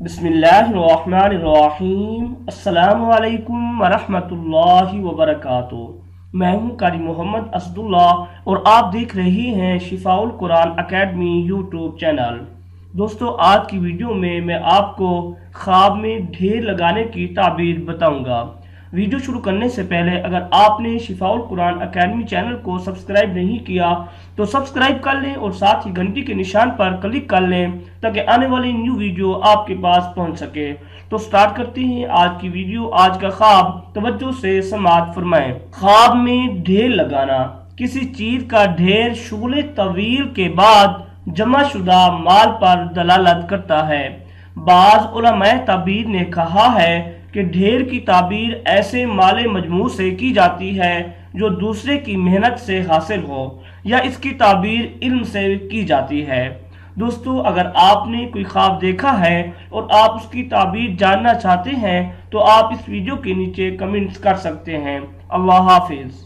बिस्मिल्लाहिर्रहमानिर्रहीम। अस्सलामु अलैकुम वरहमतुल्लाहि वबरकातुहू। मैं हूँ कारी मोहम्मद असदुल्लाह और आप देख रहे हैं शिफाउल कुरान अकेडमी यूट्यूब चैनल। दोस्तों, आज की वीडियो में मैं आपको ख्वाब में ढेर लगाने की ताबीर बताऊंगा। वीडियो शुरू करने से पहले अगर आपने शिफाउल कुरान अकेडमी चैनल को सब्सक्राइब नहीं किया तो सब्सक्राइब कर लें और साथ ही घंटी के निशान पर क्लिक कर लें ताकि आने वाली न्यू वीडियो आपके पास पहुंच सके। तो स्टार्ट करते हैं आज की वीडियो। आज का ख्वाब तवज्जो से समाअत फरमाएं। ख्वाब में ढेर लगाना। किसी चीज का ढेर शुगले तवील के बाद जमा शुदा माल पर दलालत करता है। बाज उलमाए ताबीर ने कहा है कि ढेर की ताबीर ऐसे माले मजमू से की जाती है जो दूसरे की मेहनत से हासिल हो, या इसकी ताबीर इल्म से की जाती है। दोस्तों, अगर आपने कोई ख्वाब देखा है और आप उसकी ताबीर जानना चाहते हैं तो आप इस वीडियो के नीचे कमेंट्स कर सकते हैं। अल्लाह हाफिज।